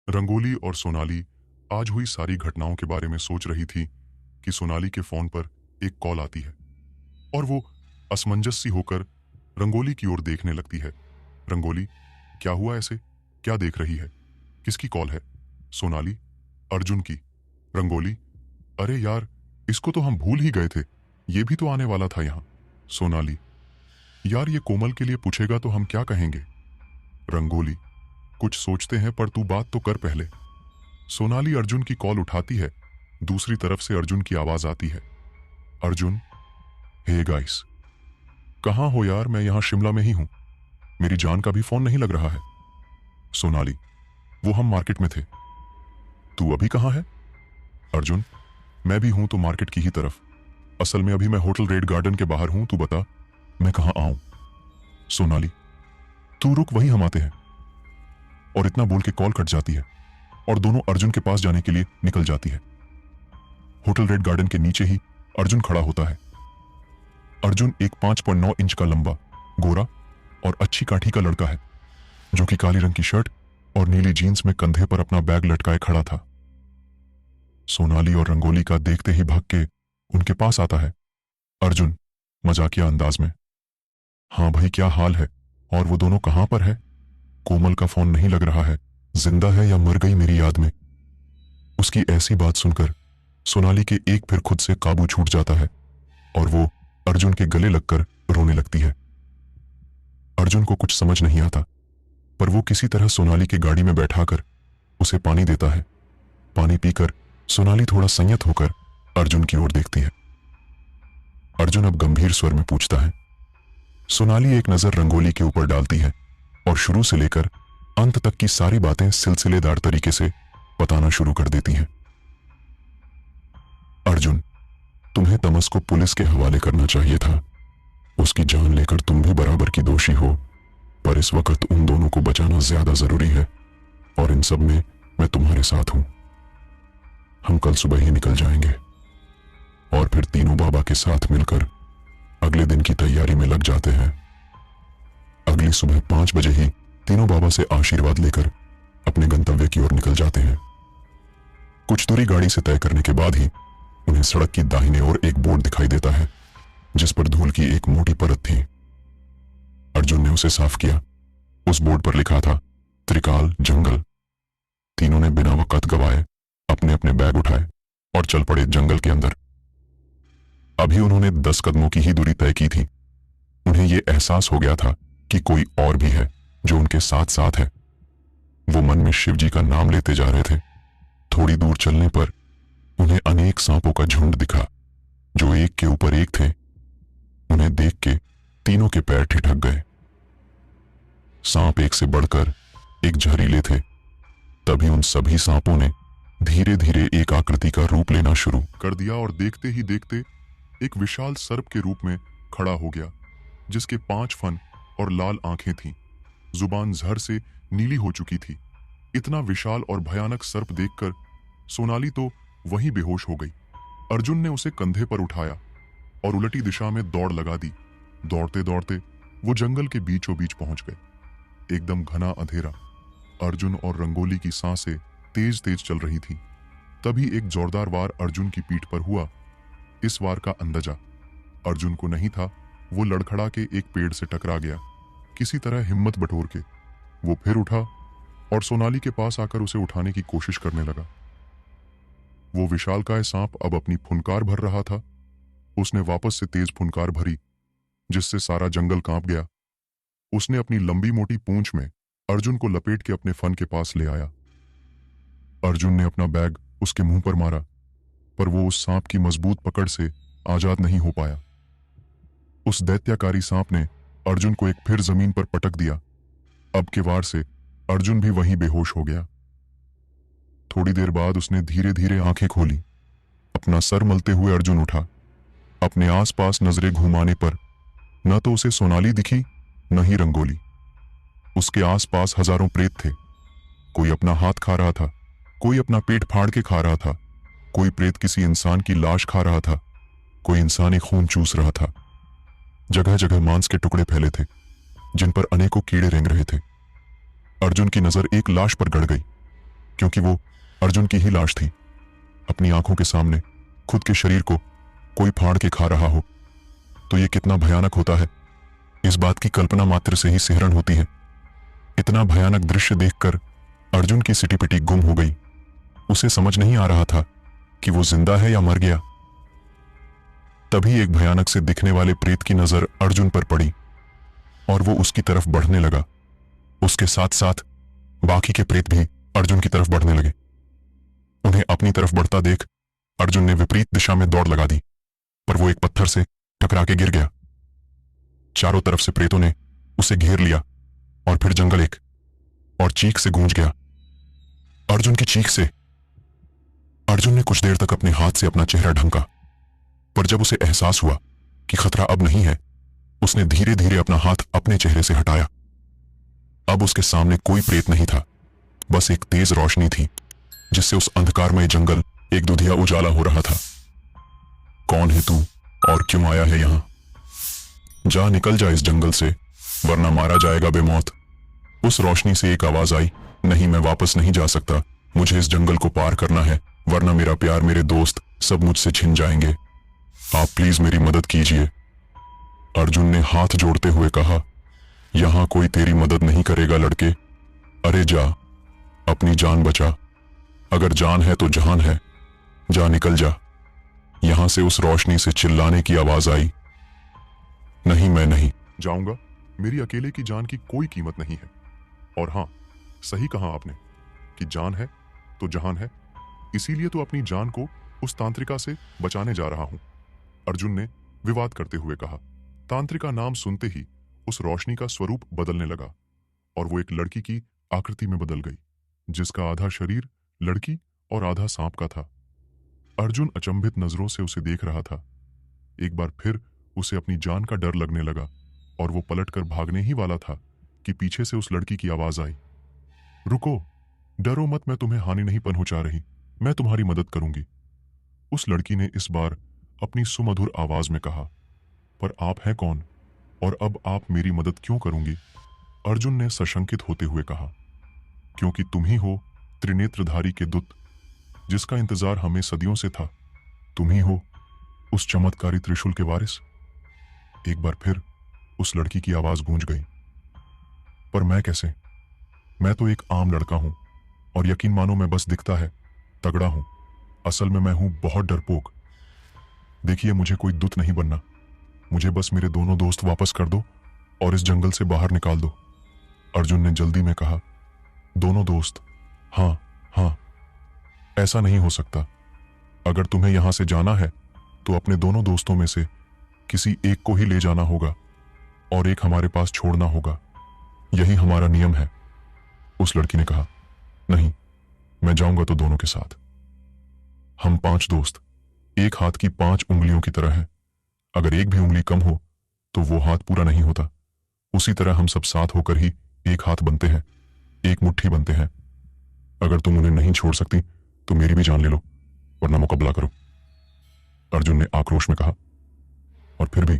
रंगोली और सोनाली आज हुई सारी घटनाओं के बारे में सोच रही थी कि सोनाली के फोन पर एक कॉल आती है और वो असमंजस सी होकर रंगोली की ओर देखने लगती है। रंगोली, क्या हुआ ऐसे? क्या देख रही है? किसकी कॉल है? सोनाली, अर्जुन की। रंगोली, अरे यार, इसको तो हम भूल ही गए थे, ये भी तो आने वाला था यहाँ। सोनाली, यार ये कोमल के लिए पूछेगा तो हम क्या कहेंगे? रंगोली, कुछ सोचते हैं पर तू बात तो कर पहले। सोनाली अर्जुन की कॉल उठाती है। दूसरी तरफ से अर्जुन की आवाज आती है। अर्जुन, हे गाइस, कहाँ हो यार? मैं यहाँ शिमला में ही हूं, मेरी जान का भी फोन नहीं लग रहा है। सोनाली, वो हम मार्केट में थे, तू अभी कहाँ है? अर्जुन, मैं भी हूं तो मार्केट की ही तरफ। असल में अभी मैं होटल रेड गार्डन के बाहर हूं, तू बता मैं कहाँ आऊं? सोनाली, तू रुक, वहीं हम आते हैं। और इतना बोल के कॉल कट जाती है और दोनों अर्जुन के पास जाने के लिए निकल जाती है। होटल रेड गार्डन के नीचे ही अर्जुन खड़ा होता है। अर्जुन एक 5.9 इंच का लंबा, गोरा और अच्छी काठी का लड़का है, जो कि काली रंग की शर्ट और नीली जीन्स में कंधे पर अपना बैग लटकाए खड़ा था। सोनाली और रंगोली का देखते ही भाग के उनके पास आता है। अर्जुन मजाकिया अंदाज में, हाँ भाई, क्या हाल है? और वो दोनों कहां पर है? कोमल का फोन नहीं लग रहा है, जिंदा है या मर गई मेरी याद में? उसकी ऐसी बात सुनकर सोनाली के एक फिर खुद से काबू छूट जाता है और वो अर्जुन के गले लगकर रोने लगती है। अर्जुन को कुछ समझ नहीं आता, पर वो किसी तरह सोनाली के गाड़ी में बैठाकर उसे पानी देता है। पानी पीकर सोनाली थोड़ा संयत होकर अर्जुन की ओर देखती है। अर्जुन अब गंभीर स्वर में पूछता है। सोनाली एक नजर रंगोली के ऊपर डालती है और शुरू से लेकर अंत तक की सारी बातें सिलसिलेदार तरीके से बताना शुरू कर देती हैं। अर्जुन, तुम्हें तमस को पुलिस के हवाले करना चाहिए था। उसकी जान लेकर तुम भी बराबर की दोषी हो, पर इस वक्त उन दोनों को बचाना ज्यादा जरूरी है और इन सब में मैं तुम्हारे साथ हूं। हम कल सुबह ही निकल जाएंगे और फिर तीनों बाबा के साथ मिलकर अगले दिन की तैयारी में लग जाते हैं। अगली सुबह 5 बजे ही तीनों बाबा से आशीर्वाद लेकर अपने गंतव्य की ओर निकल जाते हैं। कुछ दूरी गाड़ी से तय करने के बाद ही उन्हें सड़क की दाहिने ओर एक बोर्ड दिखाई देता है, जिस पर धूल की एक मोटी परत थी। अर्जुन ने उसे साफ किया। उस बोर्ड पर लिखा था, त्रिकाल जंगल। तीनों ने बिना वक्त गवाए अपने अपने बैग उठाए और चल पड़े जंगल के अंदर। अभी उन्होंने 10 कदमों की ही दूरी तय की थी। उन्हें यह एहसास हो गया था कि कोई और भी है जो उनके साथ साथ है। वो मन में शिव जी का नाम लेते जा रहे थे। थोड़ी दूर चलने पर उन्हें अनेक सांपों का झुंड दिखा, जो एक के ऊपर एक थे। उन्हें देख के तीनों के पैर ठिठक गए। सांप एक से बढ़कर एक जहरीले थे। तभी उन सभी सांपों ने धीरे धीरे एक आकृति का रूप लेना शुरू कर दिया और देखते ही देखते एक विशाल सर्प के रूप में खड़ा हो गया, जिसके 5 फन और लाल आंखें थीं। जुबान जहर से नीली हो चुकी थी। इतना विशाल और भयानक सर्प देखकर सोनाली तो वहीं बेहोश हो गई। अर्जुन ने उसे कंधे पर उठाया और उलटी दिशा में दौड़ लगा दी। दौड़ते दौड़ते वो जंगल के बीचों बीच पहुंच गए। एकदम घना अंधेरा। अर्जुन और रंगोली की सांसें तेज तेज चल रही थीं। तभी एक जोरदार वार अर्जुन की पीठ पर हुआ। इस वार का अंदाजा अर्जुन को नहीं था। वो लड़खड़ा के एक पेड़ से टकरा गया। किसी तरह हिम्मत बटोर के वो फिर उठा और सोनाली के पास आकर उसे उठाने की कोशिश करने लगा। वो विशालकाय सांप अब अपनी फुनकार भर रहा था। उसने वापस से तेज फुनकार भरी, जिससे सारा जंगल कांप गया। उसने अपनी लंबी मोटी पूंछ में अर्जुन को लपेट के अपने फन के पास ले आया। अर्जुन ने अपना बैग उसके मुंह पर मारा, पर वो उस सांप की मजबूत पकड़ से आजाद नहीं हो पाया। उस दैत्याकारी सांप ने अर्जुन को एक फिर जमीन पर पटक दिया। अब के वार से अर्जुन भी वहीं बेहोश हो गया। थोड़ी देर बाद उसने धीरे धीरे आंखें खोली। अपना सर मलते हुए अर्जुन उठा। अपने आसपास नजरें घुमाने पर न तो उसे सोनाली दिखी, न ही रंगोली। उसके आसपास हजारों प्रेत थे। कोई अपना हाथ खा रहा था, कोई अपना पेट फाड़ के खा रहा था, कोई प्रेत किसी इंसान की लाश खा रहा था, कोई इंसानी खून चूस रहा था। जगह जगह मांस के टुकड़े फैले थे, जिन पर अनेकों कीड़े रेंग रहे थे। अर्जुन की नजर एक लाश पर गड़ गई। क्योंकि वो अर्जुन की ही लाश थी। अपनी आंखों के सामने खुद के शरीर को कोई फाड़ के खा रहा हो तो ये कितना भयानक होता है, इस बात की कल्पना मात्र से ही सिहरन होती है। इतना भयानक दृश्य देखकर अर्जुन की सिटी-पिटी गुम हो गई। उसे समझ नहीं आ रहा था कि वो जिंदा है या मर गया। तभी एक भयानक से दिखने वाले प्रेत की नजर अर्जुन पर पड़ी और वो उसकी तरफ बढ़ने लगा। उसके साथ साथ बाकी के प्रेत भी अर्जुन की तरफ बढ़ने लगे। उन्हें अपनी तरफ बढ़ता देख अर्जुन ने विपरीत दिशा में दौड़ लगा दी, पर वो एक पत्थर से टकरा के गिर गया। चारों तरफ से प्रेतों ने उसे घेर लिया और फिर जंगल एक और चीख से गूंज गया। अर्जुन की चीख से अर्जुन ने कुछ देर तक अपने हाथ से अपना चेहरा ढंका, पर जब उसे एहसास हुआ कि खतरा अब नहीं है, उसने धीरे धीरे अपना हाथ अपने चेहरे से हटाया। अब उसके सामने कोई प्रेत नहीं था, बस एक तेज रोशनी थी जिससे उस अंधकारमय जंगल एक दुधिया उजाला हो रहा था। कौन है तू और क्यों आया है यहां? जा निकल जा इस जंगल से, वरना मारा जाएगा बेमौत। उस रोशनी से एक आवाज आई, नहीं मैं वापस नहीं जा सकता, मुझे इस जंगल को पार करना है, वरना मेरा प्यार, मेरे दोस्त सब मुझसे छिन जाएंगे। आप प्लीज मेरी मदद कीजिए। अर्जुन ने हाथ जोड़ते हुए कहा, यहां कोई तेरी मदद नहीं करेगा लड़के। अरे जा, अपनी जान बचा। अगर जान है तो जहान है, जा निकल जा। यहां से उस रोशनी से चिल्लाने की आवाज आई, नहीं मैं नहीं जाऊंगा, मेरी अकेले की जान की कोई कीमत नहीं है। और हां, सही कहा आपने कि जान है तो जहान है, इसीलिए तो अपनी जान को उस तांत्रिका से बचाने जा रहा हूं, अर्जुन ने विवाद करते हुए कहा। तांत्रिका नाम सुनते ही उस रोशनी का स्वरूप बदलने लगा और वो एक लड़की की आकृति में बदल गई, जिसका आधा शरीर लड़की और आधा सांप का था। अर्जुन अचंभित नजरों से उसे देख रहा था। एक बार फिर उसे अपनी जान का डर लगने लगा और वो पलटकर भागने ही वाला था कि पीछे से उस लड़की की आवाज आई, रुको, डरो मत, मैं तुम्हें हानि नहीं पहुंचा रही, मैं तुम्हारी मदद करूंगी। उस लड़की ने इस बार अपनी सुमधुर आवाज में कहा, पर आप हैं कौन और अब आप मेरी मदद क्यों करूंगी? अर्जुन ने सशंकित होते हुए कहा, क्योंकि तुम ही हो त्रिनेत्रधारी के दूत, जिसका इंतजार हमें सदियों से था। तुम ही हो उस चमत्कारी त्रिशूल के वारिस। एक बार फिर उस लड़की की आवाज गूंज गई, पर मैं कैसे? मैं तो एक आम लड़का हूं और यकीन मानो मैं बस दिखता है तगड़ा हूं, असल में मैं हूं बहुत डरपोक। देखिए, मुझे कोई दूत नहीं बनना, मुझे बस मेरे दोनों दोस्त वापस कर दो और इस जंगल से बाहर निकाल दो। अर्जुन ने जल्दी में कहा, दोनों दोस्त? हाँ हाँ, ऐसा नहीं हो सकता। अगर तुम्हें यहां से जाना है तो अपने दोनों दोस्तों में से किसी एक को ही ले जाना होगा और एक हमारे पास छोड़ना होगा, यही हमारा नियम है। उस लड़की ने कहा, नहीं, मैं जाऊंगा तो दोनों के साथ। हम 5 दोस्त एक हाथ की 5 उंगलियों की तरह हैं। अगर एक भी उंगली कम हो तो वो हाथ पूरा नहीं होता। उसी तरह हम सब साथ होकर ही एक हाथ बनते हैं, एक मुट्ठी बनते हैं। अगर तुम उन्हें नहीं छोड़ सकती तो मेरी भी जान ले लो, वरना मुकाबला करो, अर्जुन ने आक्रोश में कहा। और फिर भी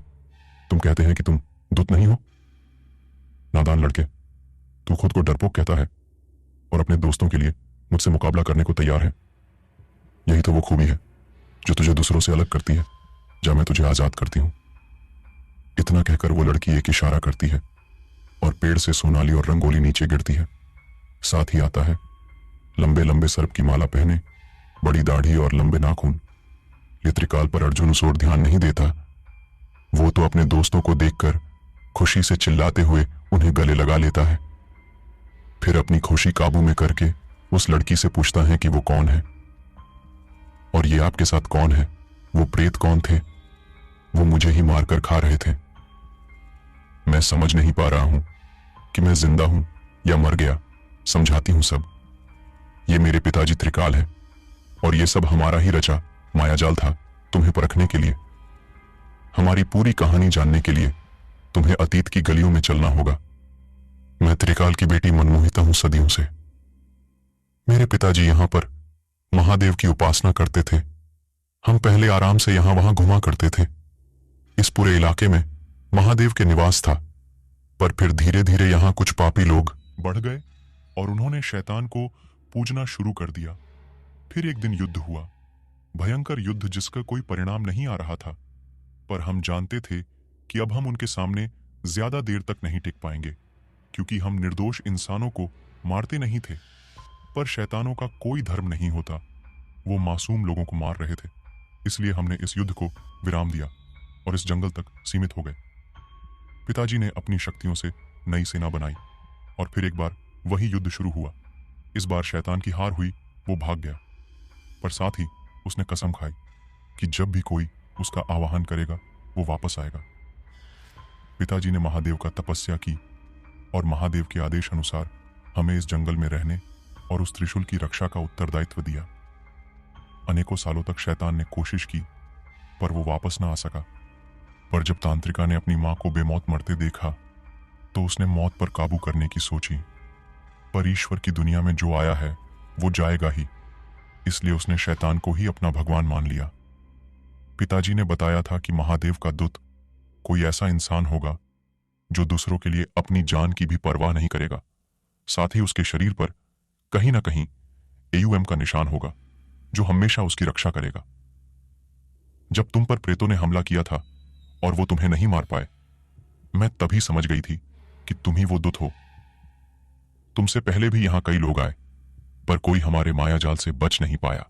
तुम कहते हैं कि तुम दूत नहीं हो? नादान लड़के, तू खुद को डरपोक कहता है और अपने दोस्तों के लिए मुझसे मुकाबला करने को तैयार है। यही तो वो खूबी है जो तुझे दूसरों से अलग करती है, जब मैं तुझे आजाद करती हूं। इतना कहकर वो लड़की एक इशारा करती है और पेड़ से सोनाली और रंगोली नीचे गिरती है। साथ ही आता है लंबे लंबे सर्प की माला पहने, बड़ी दाढ़ी और लंबे नाखून। ये त्रिकाल पर अर्जुन उस ओर ध्यान नहीं देता। वो तो अपने दोस्तों को देखकर खुशी से चिल्लाते हुए उन्हें गले लगा लेता है। फिर अपनी खुशी काबू में करके उस लड़की से पूछता है कि वो कौन है और ये आपके साथ कौन है? वो प्रेत कौन थे? वो मुझे ही मारकर खा रहे थे। मैं समझ नहीं पा रहा हूं कि मैं जिंदा हूं या मर गया। समझाती हूं सब। ये मेरे पिताजी त्रिकाल है और ये सब हमारा ही रचा मायाजाल था तुम्हें परखने के लिए। हमारी पूरी कहानी जानने के लिए तुम्हें अतीत की गलियों में चलना होगा। मैं त्रिकाल की बेटी मनमोहिता हूं सदियों से। मेरे पिताजी यहां पर महादेव की उपासना करते थे। हम पहले आराम से यहां वहां घुमा करते थे। इस पूरे इलाके में महादेव के निवास था, पर फिर धीरे धीरे यहां कुछ पापी लोग बढ़ गए और उन्होंने शैतान को पूजना शुरू कर दिया। फिर एक दिन युद्ध हुआ, भयंकर युद्ध जिसका कोई परिणाम नहीं आ रहा था, पर हम जानते थे कि अब हम उनके सामने ज्यादा देर तक नहीं टिक पाएंगे, क्योंकि हम निर्दोष इंसानों को मारते नहीं थे। पर शैतानों का कोई धर्म नहीं होता, वो मासूम लोगों को मार रहे थे। इसलिए हमने इस युद्ध को विराम दिया और इस जंगल तक सीमित हो गए। पिताजी ने अपनी शक्तियों से नई सेना बनाई और फिर एक बार वही युद्ध शुरू हुआ। इस बार शैतान की हार हुई, वो भाग गया, पर साथ ही उसने कसम खाई कि जब भी कोई उसका आवाहन करेगा वो वापस आएगा। पिताजी ने महादेव का तपस्या की और महादेव के आदेश अनुसार हमें इस जंगल में रहने और उस त्रिशूल की रक्षा का उत्तरदायित्व दिया। अनेकों सालों तक शैतान ने कोशिश की, पर वो वापस ना आ सका। पर जब तांत्रिका ने अपनी मां को बेमौत मरते देखा तो उसने मौत पर काबू करने की सोची। पर ईश्वर की दुनिया में जो आया है वो जाएगा ही, इसलिए उसने शैतान को ही अपना भगवान मान लिया। पिताजी ने बताया था कि महादेव का दूत कोई ऐसा इंसान होगा जो दूसरों के लिए अपनी जान की भी परवाह नहीं करेगा। साथ ही उसके शरीर पर कहीं ना कहीं AUM का निशान होगा जो हमेशा उसकी रक्षा करेगा। जब तुम पर प्रेतों ने हमला किया था और वो तुम्हें नहीं मार पाए, मैं तभी समझ गई थी कि तुम ही वो दूत हो। तुमसे पहले भी यहां कई लोग आए, पर कोई हमारे माया जाल से बच नहीं पाया।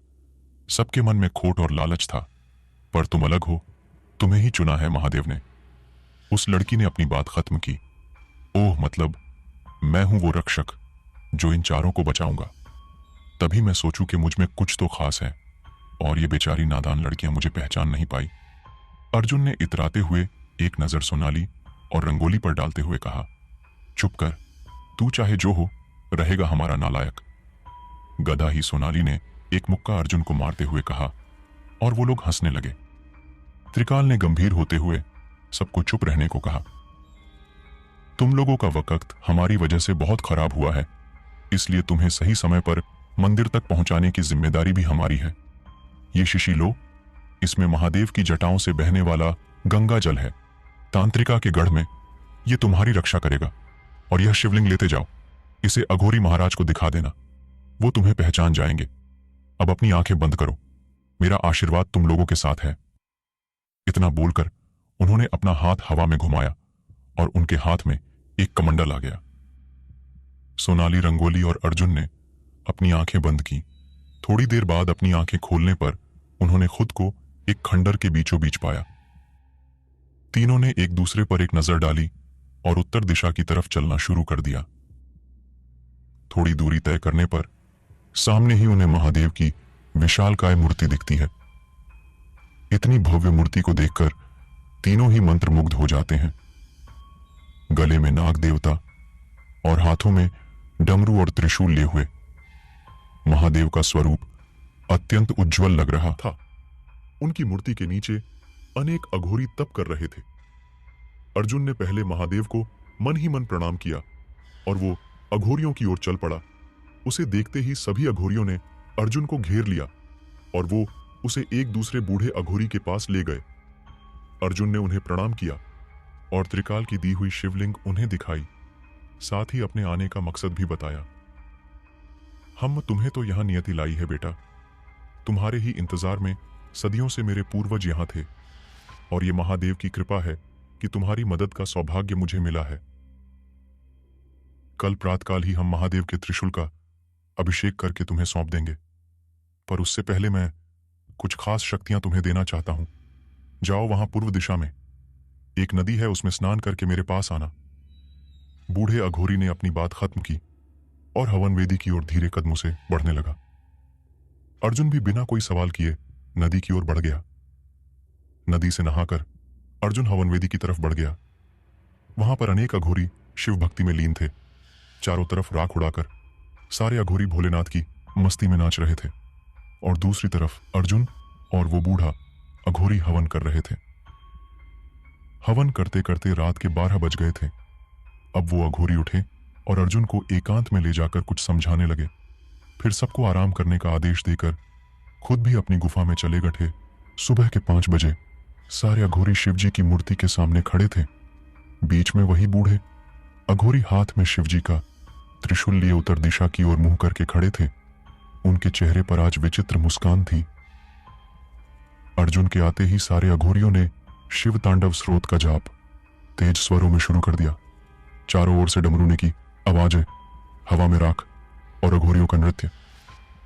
सबके मन में खोट और लालच था, पर तुम अलग हो, तुम्हें ही चुना है महादेव ने। उस लड़की ने अपनी बात खत्म की। ओह, मतलब मैं हूं वो रक्षक जो इन चारों को बचाऊंगा। तभी मैं सोचूं कि मुझ में कुछ तो खास है, और ये बेचारी नादान लड़कियां मुझे पहचान नहीं पाई। अर्जुन ने इतराते हुए एक नजर सोनाली और रंगोली पर डालते हुए कहा, चुप कर, तू चाहे जो हो, रहेगा हमारा नालायक। गधा ही सोनाली ने एक मुक्का अर्जुन को मारते हुए कहा, और वो लोग हंसने लगे। त्रिकाल ने गंभीर होते हुए सबको चुप रहने को कहा। तुम लोगों का वक्त हमारी वजह से बहुत खराब हुआ है, इसलिए तुम्हें सही समय पर मंदिर तक पहुंचाने की जिम्मेदारी भी हमारी है। ये शीशी लो, इसमें महादेव की जटाओं से बहने वाला गंगा जल है। तांत्रिका के गढ़ में ये तुम्हारी रक्षा करेगा। और यह शिवलिंग लेते जाओ, इसे अघोरी महाराज को दिखा देना, वो तुम्हें पहचान जाएंगे। अब अपनी आंखें बंद करो, मेरा आशीर्वाद तुम लोगों के साथ है। इतना बोलकर उन्होंने अपना हाथ हवा में घुमाया और उनके हाथ में एक कमंडल आ गया। सोनाली, रंगोली और अर्जुन ने अपनी आंखें बंद की। थोड़ी देर बाद अपनी आंखें खोलने पर उन्होंने खुद को एक खंडर के बीचों बीच पाया। तीनों ने एक दूसरे पर एक नजर डाली और उत्तर दिशा की तरफ चलना शुरू कर दिया। थोड़ी दूरी तय करने पर सामने ही उन्हें महादेव की विशालकाय मूर्ति दिखती है। इतनी भव्य मूर्ति को देखकर तीनों ही मंत्रमुग्ध हो जाते हैं। गले में नाग देवता और हाथों में डमरू और त्रिशूल लिए हुए महादेव का स्वरूप अत्यंत उज्जवल लग रहा था। उनकी मूर्ति के नीचे अनेक अघोरी तप कर रहे थे। अर्जुन ने पहले महादेव को मन ही मन प्रणाम किया और वो अघोरियों की ओर चल पड़ा। उसे देखते ही सभी अघोरियों ने अर्जुन को घेर लिया और वो उसे एक दूसरे बूढ़े अघोरी के पास ले गए। अर्जुन ने उन्हें प्रणाम किया और त्रिकाल की दी हुई शिवलिंग उन्हें दिखाई, साथ ही अपने आने का मकसद भी बताया। हम तुम्हें तो यहां नियति लाई है बेटा, तुम्हारे ही इंतजार में सदियों से मेरे पूर्वज यहां थे, और ये महादेव की कृपा है कि तुम्हारी मदद का सौभाग्य मुझे मिला है। कल प्रातकाल ही हम महादेव के त्रिशूल का अभिषेक करके तुम्हें सौंप देंगे, पर उससे पहले मैं कुछ खास शक्तियां तुम्हें देना चाहता हूं। जाओ, वहां पूर्व दिशा में एक नदी है, उसमें स्नान करके मेरे पास आना। बूढ़े अघोरी ने अपनी बात खत्म की और हवन वेदी की ओर धीरे कदमों से बढ़ने लगा। अर्जुन भी बिना कोई सवाल किए नदी की ओर बढ़ गया। नदी से नहाकर अर्जुन हवन वेदी की तरफ बढ़ गया। वहां पर अनेक अघोरी शिव भक्ति में लीन थे। चारों तरफ राख उड़ाकर सारे अघोरी भोलेनाथ की मस्ती में नाच रहे थे, और दूसरी तरफ अर्जुन और वो बूढ़ा अघोरी हवन कर रहे थे। हवन करते करते रात के 12 बज गए थे। अब वो अघोरी उठे और अर्जुन को एकांत में ले जाकर कुछ समझाने लगे। फिर सबको आराम करने का आदेश देकर खुद भी अपनी गुफा में चले गए। सुबह के 5 बजे सारे अघोरी शिवजी की मूर्ति के सामने खड़े थे। बीच में वही बूढ़े अघोरी हाथ में शिवजी का त्रिशूल लिए उत्तर दिशा की ओर मुंह करके खड़े थे। उनके चेहरे पर आज विचित्र मुस्कान थी। अर्जुन के आते ही सारे अघोरियों ने शिव तांडव स्रोत का जाप तेज स्वरों में शुरू कर दिया। चारों ओर से डमरूने की आवाजें, हवा में राख और अघोरियों का नृत्य,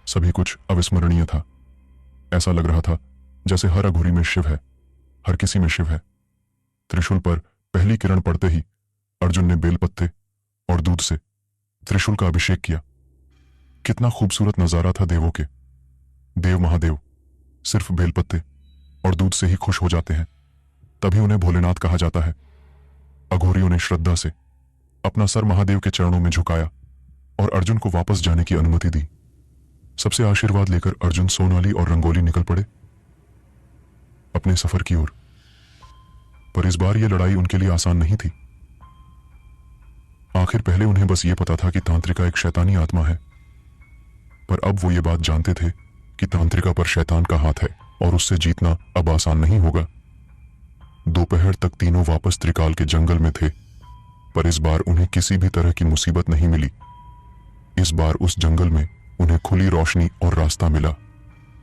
सभी कुछ अविस्मरणीय था। ऐसा लग रहा था जैसे हर अघोरी में शिव है, हर किसी में शिव है। त्रिशूल पर पहली किरण पड़ते ही अर्जुन ने बेलपत्ते और दूध से त्रिशूल का अभिषेक किया। कितना खूबसूरत नजारा था देवों के। देव महादेव सिर्फ बेलपत्ते और दूध से ही खुश हो जाते हैं, तभी उन्हें भोलेनाथ कहा जाता है। अघोरियों ने श्रद्धा से अपना सर महादेव के चरणों में झुकाया और अर्जुन को वापस जाने की अनुमति दी। सबसे आशीर्वाद लेकर अर्जुन, सोनाली और रंगोली निकल पड़े अपने सफर की ओर। पर इस बार यह लड़ाई उनके लिए आसान नहीं थी। आखिर पहले उन्हें बस ये पता था कि तांत्रिका एक शैतानी आत्मा है, पर अब वो ये बात जानते थे कि तांत्रिका पर शैतान का हाथ है और उससे जीतना अब आसान नहीं होगा। दोपहर तक तीनों वापस त्रिकाल के जंगल में थे, पर इस बार उन्हें किसी भी तरह की मुसीबत नहीं मिली। इस बार उस जंगल में उन्हें खुली रोशनी और रास्ता मिला।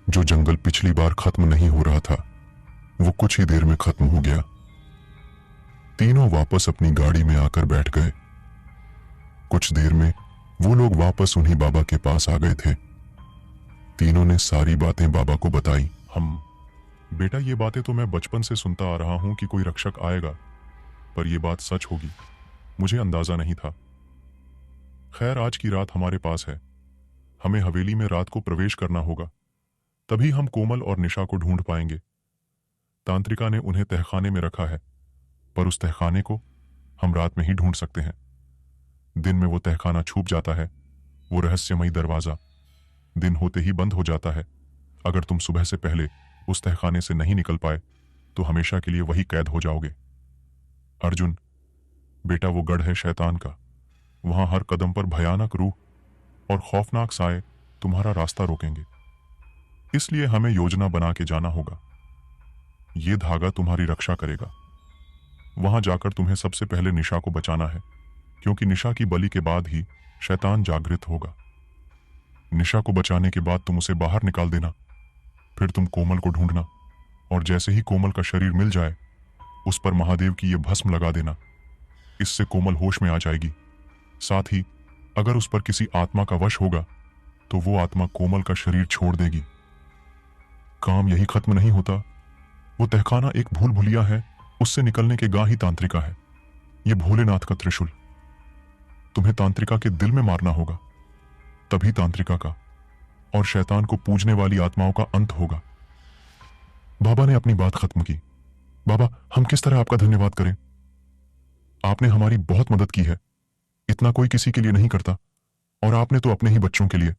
जो जंगल पिछली बार खत्म नहीं हो रहा था, वो कुछ ही देर में खत्म हो गया। तीनों वापस अपनी गाड़ी में आकर बैठ गए। कुछ देर में वो लोग वापस उन्हीं बाबा के पास आ गए थे। तीनों ने सारी बातें बाबा को बताई। बेटा, ये बातें तो मैं बचपन से सुनता आ रहा हूं कि कोई रक्षक आएगा, पर यह बात सच होगी मुझे अंदाजा नहीं था। खैर, आज की रात हमारे पास है। हमें हवेली में रात को प्रवेश करना होगा, तभी हम कोमल और निशा को ढूंढ पाएंगे। तांत्रिका ने उन्हें तहखाने में रखा है, पर उस तहखाने को हम रात में ही ढूंढ सकते हैं। दिन में वो तहखाना छूप जाता है, वो रहस्यमयी दरवाजा दिन होते ही बंद हो जाता है। अगर तुम सुबह से पहले उस तहखाने से नहीं निकल पाए तो हमेशा के लिए वही कैद हो जाओगे। अर्जुन बेटा, वो गढ़ है शैतान का। वहां हर कदम पर भयानक रूह और खौफनाक साए तुम्हारा रास्ता रोकेंगे, इसलिए हमें योजना बना के जाना होगा। ये धागा तुम्हारी रक्षा करेगा। वहां जाकर तुम्हें सबसे पहले निशा को बचाना है, क्योंकि निशा की बलि के बाद ही शैतान जागृत होगा। निशा को बचाने के बाद तुम उसे बाहर निकाल देना। फिर तुम कोमल को ढूंढना, और जैसे ही कोमल का शरीर मिल जाए उस पर महादेव की ये भस्म लगा देना। इससे कोमल होश में आ जाएगी। साथ ही अगर उस पर किसी आत्मा का वश होगा तो वो आत्मा कोमल का शरीर छोड़ देगी। काम यही खत्म नहीं होता। वो तहखाना एक भूल भुलिया है, उससे निकलने के गा ही तांत्रिका है। ये भोलेनाथ का त्रिशूल। तुम्हें तांत्रिका के दिल में मारना होगा, तभी तांत्रिका का और शैतान को पूजने वाली आत्माओं का अंत होगा। बाबा ने अपनी बात खत्म की। बाबा, हम किस तरह आपका धन्यवाद करें? आपने हमारी बहुत मदद की है। इतना कोई किसी के लिए नहीं करता, और आपने तो अपने ही बच्चों के लिए।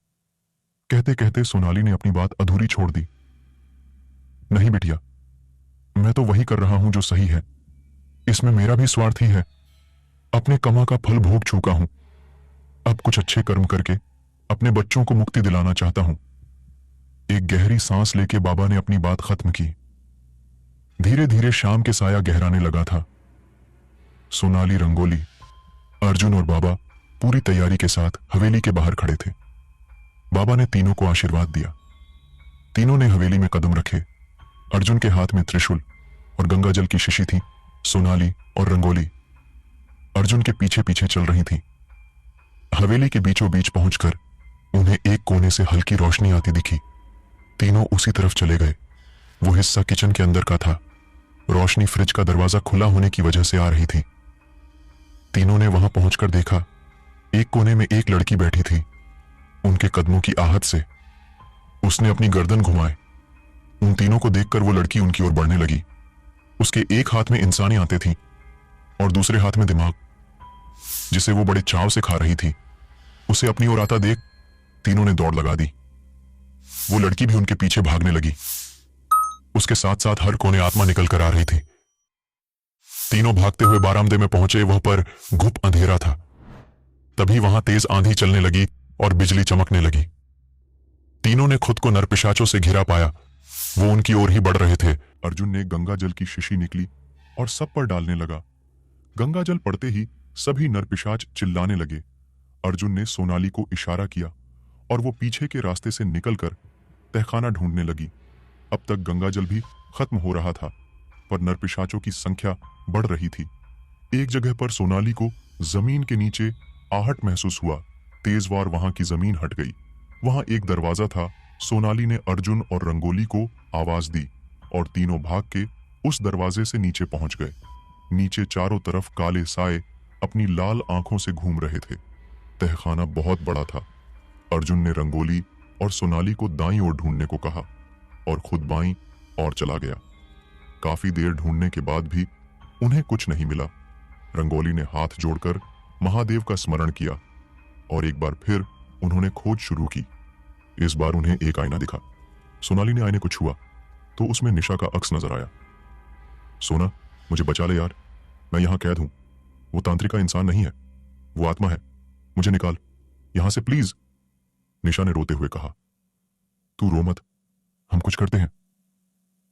कहते कहते सोनाली ने अपनी बात अधूरी छोड़ दी। नहीं बिटिया, मैं तो वही कर रहा हूं जो सही है। इसमें मेरा भी स्वार्थ ही है। अपने कमा का फल भोग चुका हूं। अब कुछ अच्छे कर्म करके अपने बच्चों को मुक्ति दिलाना चाहता हूं। एक गहरी सांस लेके बाबा ने अपनी बात खत्म की। धीरे धीरे शाम के साया गहराने लगा था। सोनाली, रंगोली, अर्जुन और बाबा पूरी तैयारी के साथ हवेली के बाहर खड़े थे। बाबा ने तीनों को आशीर्वाद दिया। तीनों ने हवेली में कदम रखे। अर्जुन के हाथ में त्रिशूल और गंगा जल की शीशी थी। सोनाली और रंगोली अर्जुन के पीछे पीछे चल रही थीं। हवेली के बीचों बीच पहुंचकर उन्हें एक कोने से हल्की रोशनी आती दिखी। तीनों उसी तरफ चले गए। वो हिस्सा किचन के अंदर का था। रोशनी फ्रिज का दरवाजा खुला होने की वजह से आ रही थी। तीनों ने वहां पहुंचकर देखा, एक कोने में एक लड़की बैठी थी। उनके कदमों की आहट से उसने अपनी गर्दन घुमाए। उन तीनों को देखकर वो लड़की उनकी ओर बढ़ने लगी। उसके एक हाथ में इंसानी आंतें थीं और दूसरे हाथ में दिमाग, जिसे वो बड़े चाव से खा रही थी। उसे अपनी ओर आता देख तीनों ने दौड़ लगा दी। वो लड़की भी उनके पीछे भागने लगी। उसके साथ साथ हर कोने आत्मा निकल कर आ रही थी। तीनों भागते हुए बारामदे में पहुंचे। वह पर घुप अंधेरा था। तभी वहां तेज आंधी चलने लगी और बिजली चमकने लगी। तीनों ने खुद को नरपिशाचों से घिरा पाया। वो उनकी ओर ही बढ़ रहे थे। अर्जुन ने गंगा जल की शीशी निकली और सब पर डालने लगा। गंगा जल पड़ते ही सभी नरपिशाच चिल्लाने लगे। अर्जुन ने सोनाली को इशारा किया और वो पीछे के रास्ते से निकलकर तहखाना ढूंढने लगी। अब तक गंगाजल भी खत्म हो रहा था, पर नरपिशाचों की संख्या बढ़ रही थी। एक जगह पर सोनाली को जमीन के नीचे आहट महसूस हुआ। तेज वार वहां की जमीन हट गई। वहां एक दरवाजा था। सोनाली ने अर्जुन और रंगोली को आवाज दी और तीनों भाग के उस दरवाजे से नीचे पहुंच गए। नीचे चारों तरफ काले साए अपनी लाल आंखों से घूम रहे थे। तहखाना बहुत बड़ा था। अर्जुन ने रंगोली और सोनाली को दाईं ओर ढूंढने को कहा और खुद बाईं ओर चला गया। काफी देर ढूंढने के बाद भी उन्हें कुछ नहीं मिला। रंगोली ने हाथ जोड़कर महादेव का स्मरण किया और एक बार फिर उन्होंने खोज शुरू की। इस बार उन्हें एक आईना दिखा। सोनाली ने आईने को छुआ तो उसमें निशा का अक्स नजर आया। सोना, मुझे बचा ले यार, मैं यहां कैद हूं। वो तांत्रिका इंसान नहीं है, वो आत्मा है। मुझे निकाल यहां से प्लीज। निशा ने रोते हुए कहा। तू रो मत, हम कुछ करते हैं।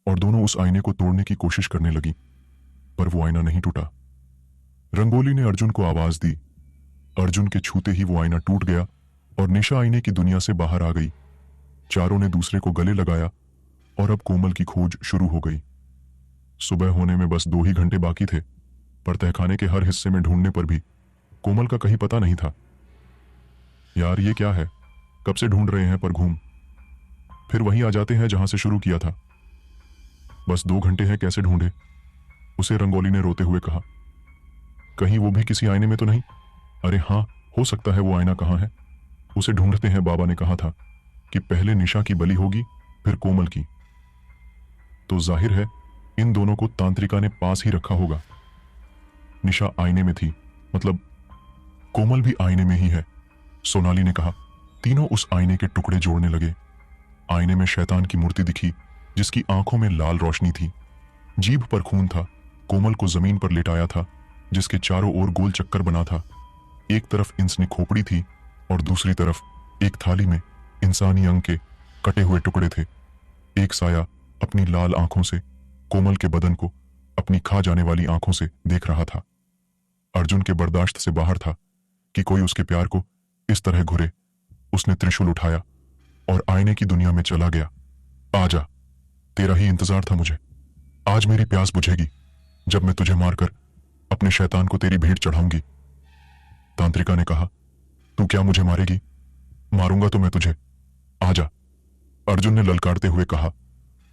और दोनों उस आईने को तोड़ने की कोशिश करने लगी, पर वो आईना नहीं टूटा। रंगोली ने अर्जुन को आवाज दी। अर्जुन के छूते ही वो आईना टूट गया और निशा आईने की दुनिया से बाहर आ गई। चारों ने दूसरे को गले लगाया और अब कोमल की खोज शुरू हो गई। सुबह होने में बस 2 ही घंटे बाकी थे, पर तहखाने के हर हिस्से में ढूंढने पर भी कोमल का कहीं पता नहीं था। यार ये क्या है, कब से ढूंढ रहे हैं पर घूम फिर वहीं आ जाते हैं जहां से शुरू किया था। बस 2 घंटे हैं, कैसे ढूंढे, उसे रंगोली ने रोते हुए कहा। कहीं वो भी किसी आईने में तो नहीं? अरे हाँ, हो सकता है वो आईना कहाँ है, उसे ढूंढते हैं। बाबा ने कहा था कि पहले निशा की बलि होगी फिर कोमल की। तो जाहिर है इन दोनों को तांत्रिका ने पास ही रखा होगा। निशा आईने में थी, मतलब कोमल भी आईने में ही है, सोनाली ने कहा। तीनों उस आईने के टुकड़े जोड़ने लगे। आईने में शैतान की मूर्ति दिखी जिसकी आंखों में लाल रोशनी थी, जीभ पर खून था। कोमल को जमीन पर लेटाया था जिसके चारों ओर गोल चक्कर बना था। एक तरफ इंसनी खोपड़ी थी और दूसरी तरफ एक थाली में इंसानी अंग के कटे हुए टुकड़े थे। एक साया अपनी लाल आंखों से कोमल के बदन को अपनी खा जाने वाली आंखों से देख रहा था। अर्जुन के बर्दाश्त से बाहर था कि कोई उसके प्यार को इस तरह घुरे। उसने त्रिशूल उठाया और आईने की दुनिया में चला गया। आजा, तेरा ही इंतजार था मुझे। आज मेरी प्यास बुझेगी जब मैं तुझे मारकर अपने शैतान को तेरी भेंट चढ़ाऊंगी। तांत्रिका ने कहा। तू क्या मुझे मारेगी? मारूंगा तो मैं तुझे, आजा, अर्जुन ने ललकारते हुए कहा।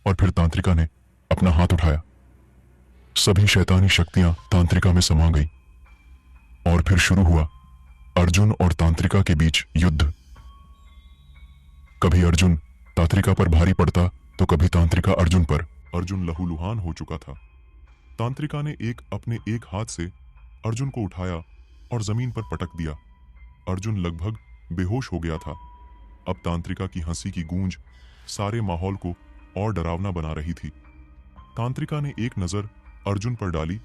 और फिर तांत्रिका ने अपना हाथ उठाया। सभी शैतानी शक्तियां तांत्रिका में समा गई और फिर शुरू हुआ अर्जुन और तांत्रिका के बीच युद्ध। कभी अर्जुन तांत्रिका पर भारी पड़ता तो कभी तांत्रिका अर्जुन पर। अर्जुन लहूलुहान हो चुका था। तांत्रिका ने अपने एक हाथ से अर्जुन को उठाया और जमीन पर पटक दिया। अर्जुन लगभग बेहोश हो गया था। अब तांत्रिका की हंसी की गूंज सारे माहौल को और डरावना बना रही थी। तांत्रिका ने एक नजर अर्जुन पर डाली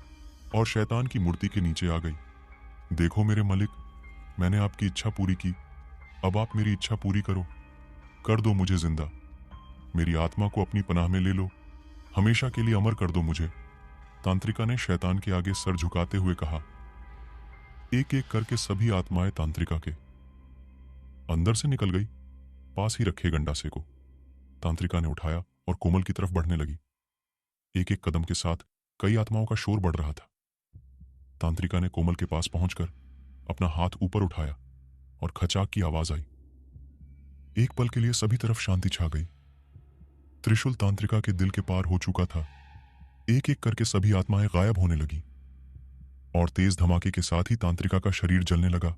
और शैतान की मूर्ति के नीचे आ गई। देखो मेरे मलिक, मैंने आपकी इच्छा पूरी की, अब आप मेरी इच्छा पूरी करो, कर दो मुझे जिंदा, मेरी आत्मा को अपनी पनाह में ले लो, हमेशा के लिए अमर कर दो मुझे। तांत्रिका ने शैतान के आगे सर झुकाते हुए कहा। एक एक करके सभी आत्माएं तांत्रिका के अंदर से निकल गई। पास ही रखे गंडासे को तांत्रिका ने उठाया और कोमल की तरफ बढ़ने लगी। एक एक कदम के साथ कई आत्माओं का शोर बढ़ रहा था। तांत्रिका ने कोमल के पास पहुंचकर अपना हाथ ऊपर उठाया और खचाक की आवाज आई। एक पल के लिए सभी तरफ शांति छा गई। त्रिशूल तांत्रिका के दिल के पार हो चुका था। एक एक करके सभी आत्माएं गायब होने लगी और तेज धमाके के साथ ही तांत्रिका का शरीर जलने लगा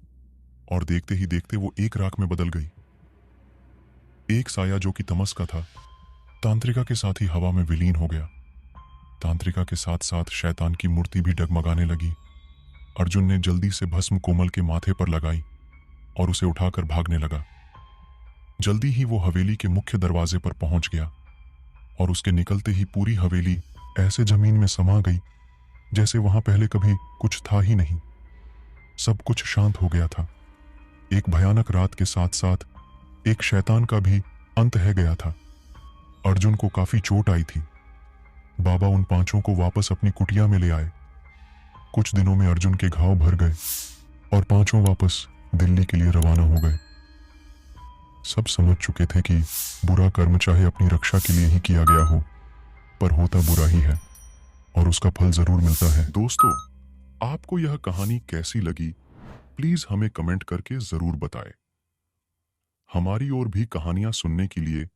और देखते ही देखते वो एक राख में बदल गई। एक साया जो कि तमस का था, तांत्रिका के साथ ही हवा में विलीन हो गया। तांत्रिका के साथ साथ शैतान की मूर्ति भी डगमगाने लगी। अर्जुन ने जल्दी से भस्म कोमल के माथे पर लगाई और उसे उठाकर भागने लगा। जल्दी ही वो हवेली के मुख्य दरवाजे पर पहुंच गया और उसके निकलते ही पूरी हवेली ऐसे जमीन में समा गई जैसे वहां पहले कभी कुछ था ही नहीं। सब कुछ शांत हो गया था। एक भयानक रात के साथ साथ एक शैतान का भी अंत है गया था। अर्जुन को काफी चोट आई थी। बाबा उन 5 को वापस अपनी कुटिया में ले आए। कुछ दिनों में अर्जुन के घाव भर गए और 5 वापस दिल्ली के लिए रवाना हो गए। सब समझ चुके थे कि बुरा कर्म चाहे अपनी रक्षा के लिए ही किया गया हो, पर होता बुरा ही है और उसका फल जरूर मिलता है। दोस्तों, आपको यह कहानी कैसी लगी, प्लीज हमें कमेंट करके जरूर बताएं। हमारी और भी कहानियां सुनने के लिए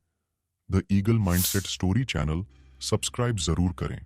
the eagle mindset story channel subscribe जरूर करें।